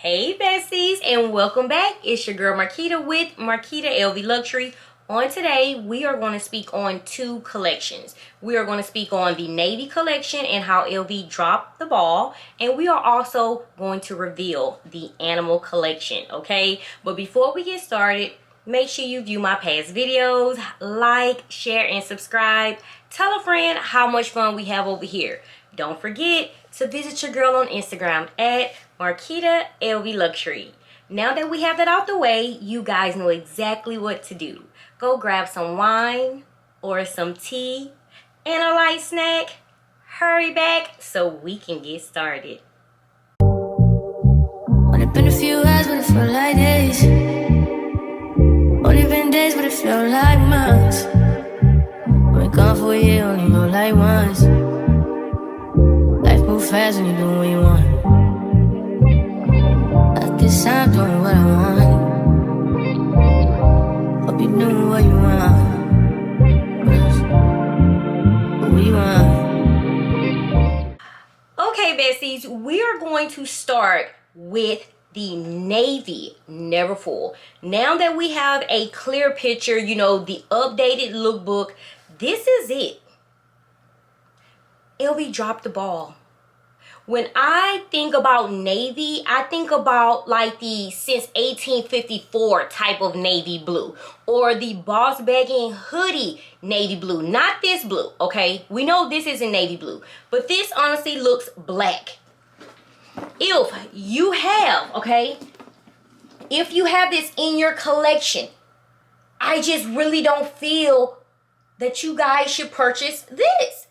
Hey besties, and welcome back. It's your girl Marquita with Marquita LV Luxury. On today, we are going to speak on two collections. We are going to speak on the Navy collection and how LV dropped the ball. And we are also going to reveal the animal collection, okay? But before we get started, make sure you view my past videos, like, share, and subscribe. Tell a friend how much fun we have over here. Don't forget to visit your girl on Instagram at Marquita LV Luxury. Now that we have that out the way, you guys know exactly what to do. Go grab some wine or some tea and a light snack. Hurry back so we can get started. Only been a few hours, but it felt like days. Only been days, but it felt like months. Been gone for a year, only know like once. Life move fast when you doing what you want. At this time, doing what I want. Hope you doing what you want. What you want. Okay, besties, we are going to start with the Navy Neverfull. Now that we have a clear picture, you know, the updated lookbook, this is it. LV dropped the ball. When I think about navy, I think about like the since 1854 type of navy blue, or the boss bagging hoodie navy blue. Not this blue, okay? We know this isn't navy blue, but this honestly looks black. If you have, okay, if you have this in your collection, I just really don't feel that you guys should purchase this.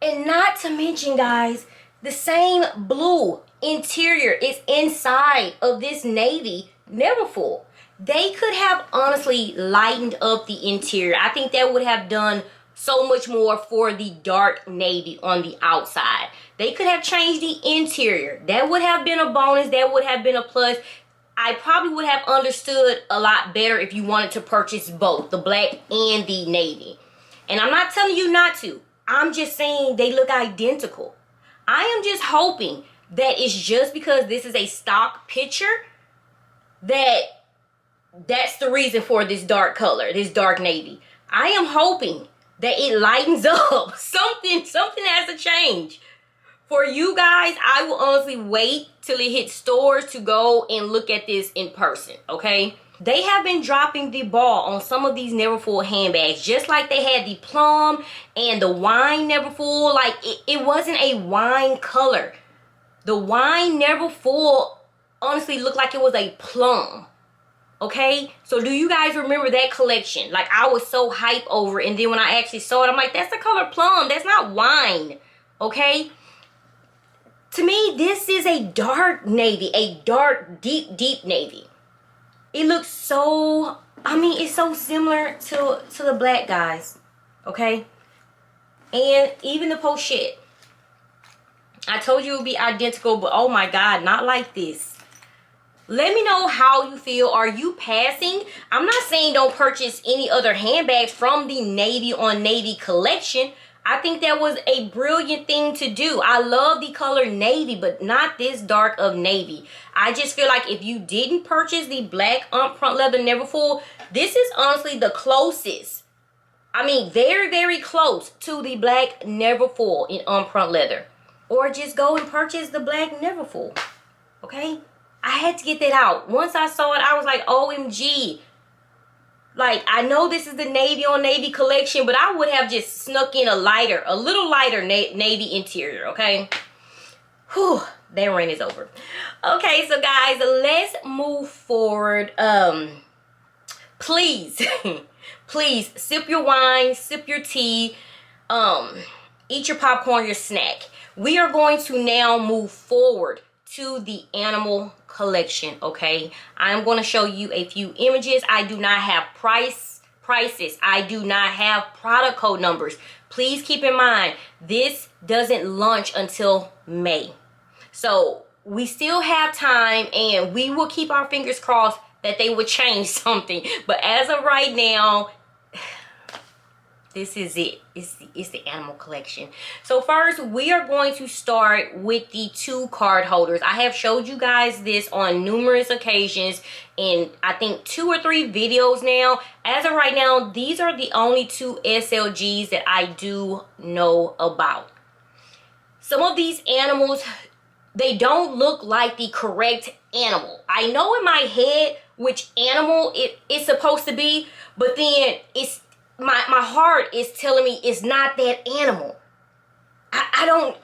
And not to mention, guys, the same blue interior is inside of this Navy Neverfull. They could have honestly lightened up the interior. I think that would have done so much more for the dark navy on the outside. They could have changed the interior. That would have been a bonus. That would have been a plus. I probably would have understood a lot better if you wanted to purchase both, the black and the navy. And I'm not telling you not to. I'm just saying they look identical. I am just hoping that it's just because this is a stock picture that's the reason for this dark color, this dark navy. I am hoping that it lightens up. Something has to change. For you guys, I will honestly wait till it hits stores to go and look at this in person, okay? They have been dropping the ball on some of these Neverfull handbags, just like they had the plum and the wine Neverfull. Like, it wasn't a wine color. The wine Neverfull honestly looked like it was a plum, okay? So do you guys remember that collection? Like, I was so hyped over it, and then when I actually saw it, I'm like, that's the color plum. That's not wine, okay? To me, this is a dark navy, a dark, deep, deep navy. It looks so, I mean, it's so similar to the black, guys, okay? And even the pochette. I told you it would be identical, but oh my God, not like this. Let me know how you feel. Are you passing? I'm not saying don't purchase any other handbags from the Navy on Navy collection. I think that was a brilliant thing to do. I love the color navy, but not this dark of navy. I just feel like if you didn't purchase the black front leather Neverfull, this is honestly the closest. I mean, very, very close to the black Neverfull in front leather. Or just go and purchase the black Neverfull, okay? I had to get that out. Once I saw it, I was like, OMG. Like, I know this is the Navy on Navy collection, but I would have just snuck in a little lighter navy interior, okay? Whew, that rain is over. Okay, so guys, let's move forward. Please, please sip your wine, sip your tea, eat your popcorn, your snack. We are going to now move forward to the animal collection, okay? I'm going to show you a few images. I do not have prices. I do not have product code numbers. Please keep in mind, this doesn't launch until May. So we still have time, and we will keep our fingers crossed that they would change something. But as of right now, This is it. It's the animal collection. So first, we are going to start with the 2 card holders. I have showed you guys this on numerous occasions in, I think, 2 or 3 videos now. As of right now, these are the only 2 SLGs that I do know about. Some of these animals, they don't look like the correct animal. I know in my head which animal it's supposed to be, but then it's my heart is telling me it's not that animal. I don't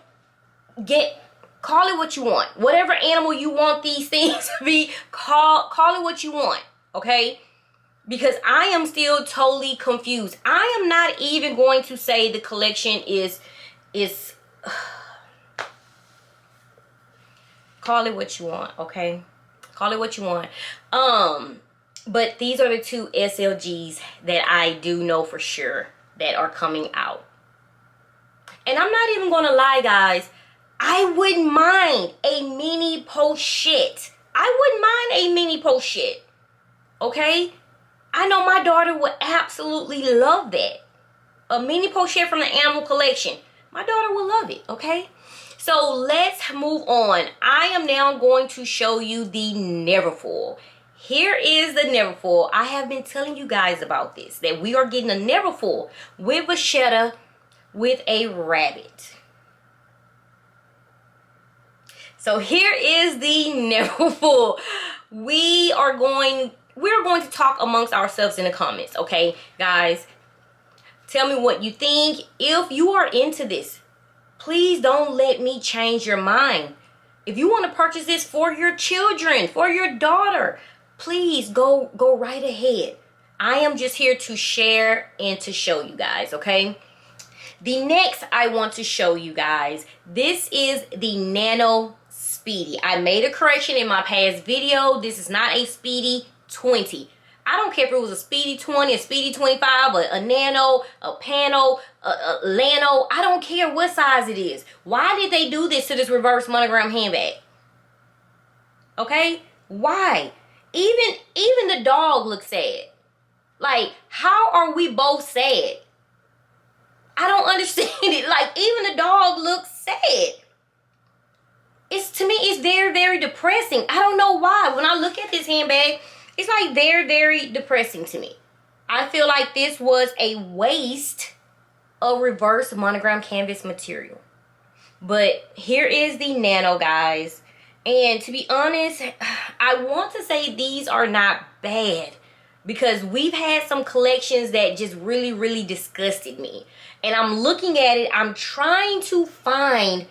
get, call it what you want. Whatever animal you want these things to be, call it what you want, okay? Because I am still totally confused. I am not even going to say the collection is call it what you want, okay? Call it what you want. But these are the 2 SLGs that I do know for sure that are coming out. And I'm not even gonna lie, guys. I wouldn't mind a mini pochette. I wouldn't mind a mini pochette. Okay? I know my daughter would absolutely love that. A mini pochette from the animal collection. My daughter will love it, okay? So let's move on. I am now going to show you the Neverfull. Here is the Neverfull. I have been telling you guys about this, that we are getting a Neverfull with Vachetta with a rabbit. So here is the Neverfull. We're going to talk amongst ourselves in the comments, okay, guys? Tell me what you think. If you are into this, please don't let me change your mind. If you want to purchase this for your children, for your daughter, please go right ahead. I am just here to share and to show you guys, okay? The next I want to show you guys, this is the Nano Speedy. I made a correction in my past video. This is not a Speedy 20. I don't care if it was a Speedy 20, a Speedy 25, a Nano, a Pano, a Lano. I don't care what size it is. Why did they do this to this reverse monogram handbag? Okay? Why? Even the dog looks sad. Like, how are we both sad? I don't understand it. Like, even the dog looks sad. To me, it's very, very depressing. I don't know why. When I look at this handbag, it's like very, very depressing to me. I feel like this was a waste of reverse monogram canvas material. But here is the Nano, guys. And to be honest, I want to say these are not bad, because we've had some collections that just really, really disgusted me. And I'm looking at it, I'm trying to find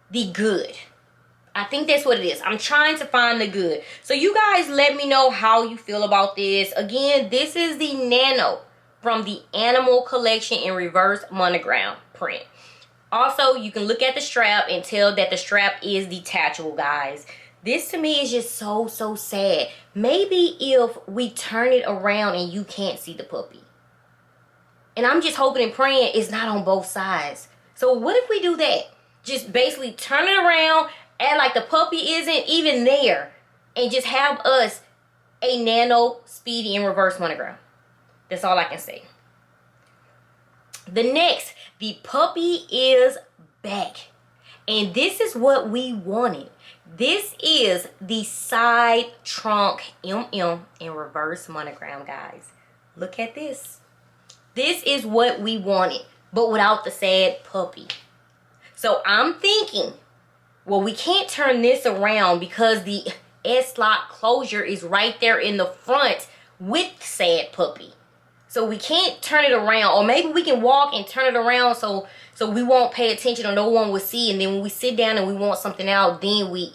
the good. I think that's what it is. I'm trying to find the good. So you guys let me know how you feel about this. Again, this is the Nano from the Animal Collection in reverse monogram print. Also, you can look at the strap and tell that the strap is detachable, guys. This to me is just so, so sad. Maybe if we turn it around and you can't see the puppy. And I'm just hoping and praying it's not on both sides. So what if we do that? Just basically turn it around, act like the puppy isn't even there, and just have us a Nano Speedy in reverse monogram. That's all I can say. The next, the puppy is back. And this is what we wanted. This is the side trunk MM in reverse monogram, guys. Look at this. This is what we wanted, but without the sad puppy. So I'm thinking, well, we can't turn this around because the S-lock closure is right there in the front with sad puppy. So we can't turn it around, or maybe we can walk and turn it around so we won't pay attention or no one will see. And then when we sit down and we want something out, then we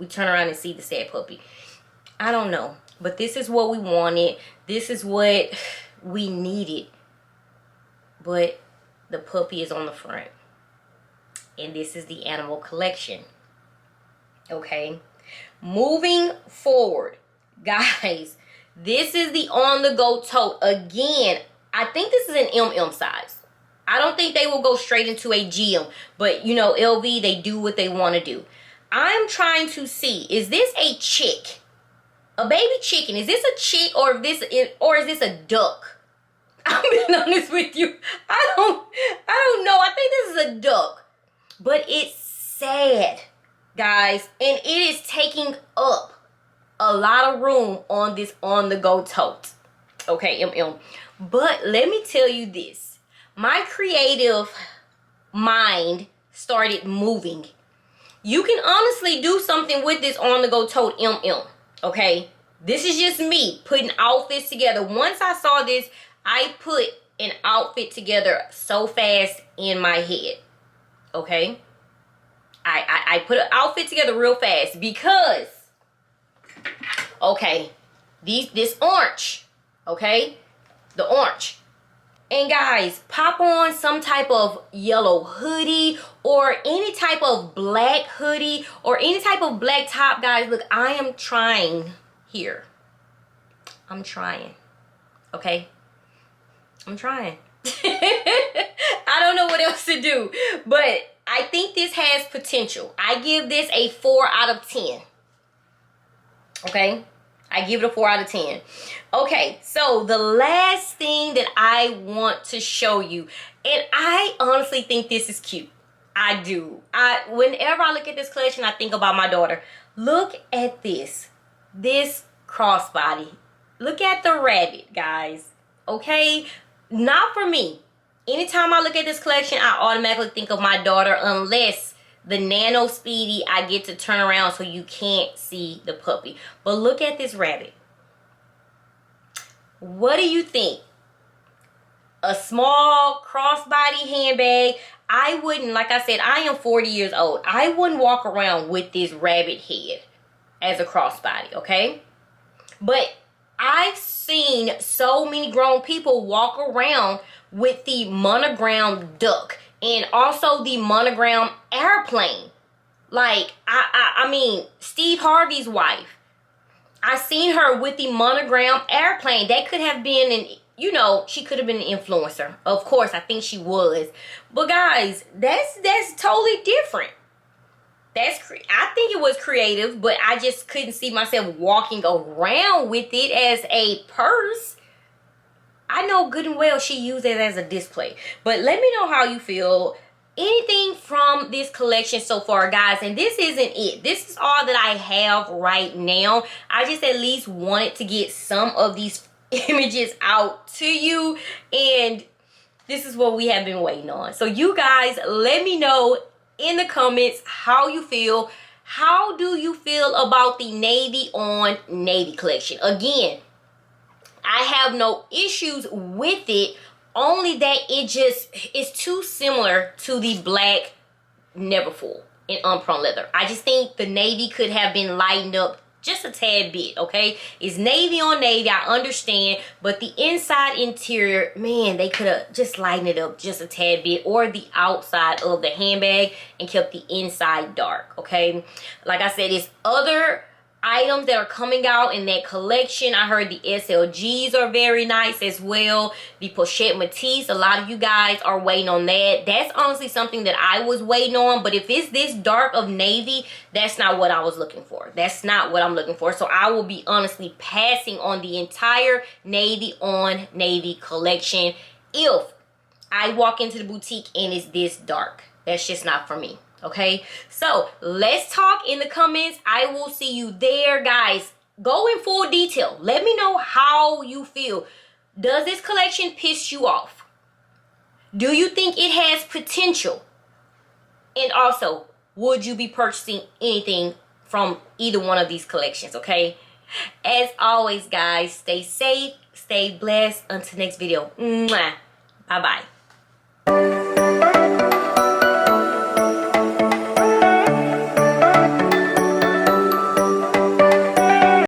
turn around and see the sad puppy. I don't know, but this is what we wanted. This is what we needed. But the puppy is on the front. And this is the Animal Collection. Okay. Moving forward, guys. This is the on-the-go tote. Again, I think this is an MM size. I don't think they will go straight into a GM. But, you know, LV, they do what they want to do. I'm trying to see, is this a chick? A baby chicken. Is this a chick or is this a duck? I'm being honest with you. I don't know. I think this is a duck. But it's sad, guys. And it is taking up a lot of room on this on-the-go tote. Okay, But let me tell you this. My creative mind started moving. You can honestly do something with this on-the-go tote, okay? This is just me putting outfits together. Once I saw this, I put an outfit together so fast in my head, okay? I put an outfit together real fast because, okay, this orange, okay? The orange. And guys, pop on some type of yellow hoodie or any type of black hoodie or any type of black top, guys. Look, I am trying here. I'm trying. Okay? I'm trying. I don't know what else to do. But I think this has potential. I give this a 4 out of 10. Okay? I give it a 4 out of 10. Okay, so the last thing that I want to show you, and I honestly think this is cute. I do. Whenever I look at this collection, I think about my daughter. Look at this. This crossbody. Look at the rabbit, guys. Okay? Not for me. Anytime I look at this collection, I automatically think of my daughter, unless the Nano Speedy, I get to turn around so you can't see the puppy. But look at this rabbit. What do you think? A small crossbody handbag. I wouldn't, like I said, I am 40 years old. I wouldn't walk around with this rabbit head as a crossbody, okay? But I've seen so many grown people walk around with the monogram duck and also the monogram airplane. Like, I mean, Steve Harvey's wife. I seen her with the monogram airplane. That could have been an, you know, she could have been an influencer. Of course, I think she was. But guys, that's totally different. I think it was creative, but I just couldn't see myself walking around with it as a purse. I know good and well she used it as a display. But let me know how you feel. Anything from this collection so far, guys. And this isn't it. This is all that I have right now. I just at least wanted to get some of these images out to you. And this is what we have been waiting on. So you guys, let me know in the comments how you feel. How do you feel about the navy on navy collection? Again, I have no issues with it. Only that it just is too similar to the black Neverfull in unprone leather. I just think the navy could have been lightened up just a tad bit, okay? It's navy on navy, I understand, but the inside interior, man, they could have just lightened it up just a tad bit, or the outside of the handbag and kept the inside dark, okay? Like I said, it's other items that are coming out in that collection. I heard the SLGs are very nice as well. The Pochette Matisse, a lot of you guys are waiting on that. That's honestly something that I was waiting on, but if it's this dark of navy, that's not what I was looking for. That's not what I'm looking for. So I will be honestly passing on the entire navy on navy collection if I walk into the boutique and it's this dark. That's just not for me. Okay, so let's talk in the comments. I will see you there, guys. Go in full detail. Let me know how you feel. Does this collection piss you off? Do you think it has potential? And also, would you be purchasing anything from either one of these collections? Okay, as always, guys, stay safe, stay blessed. Until next video, bye bye.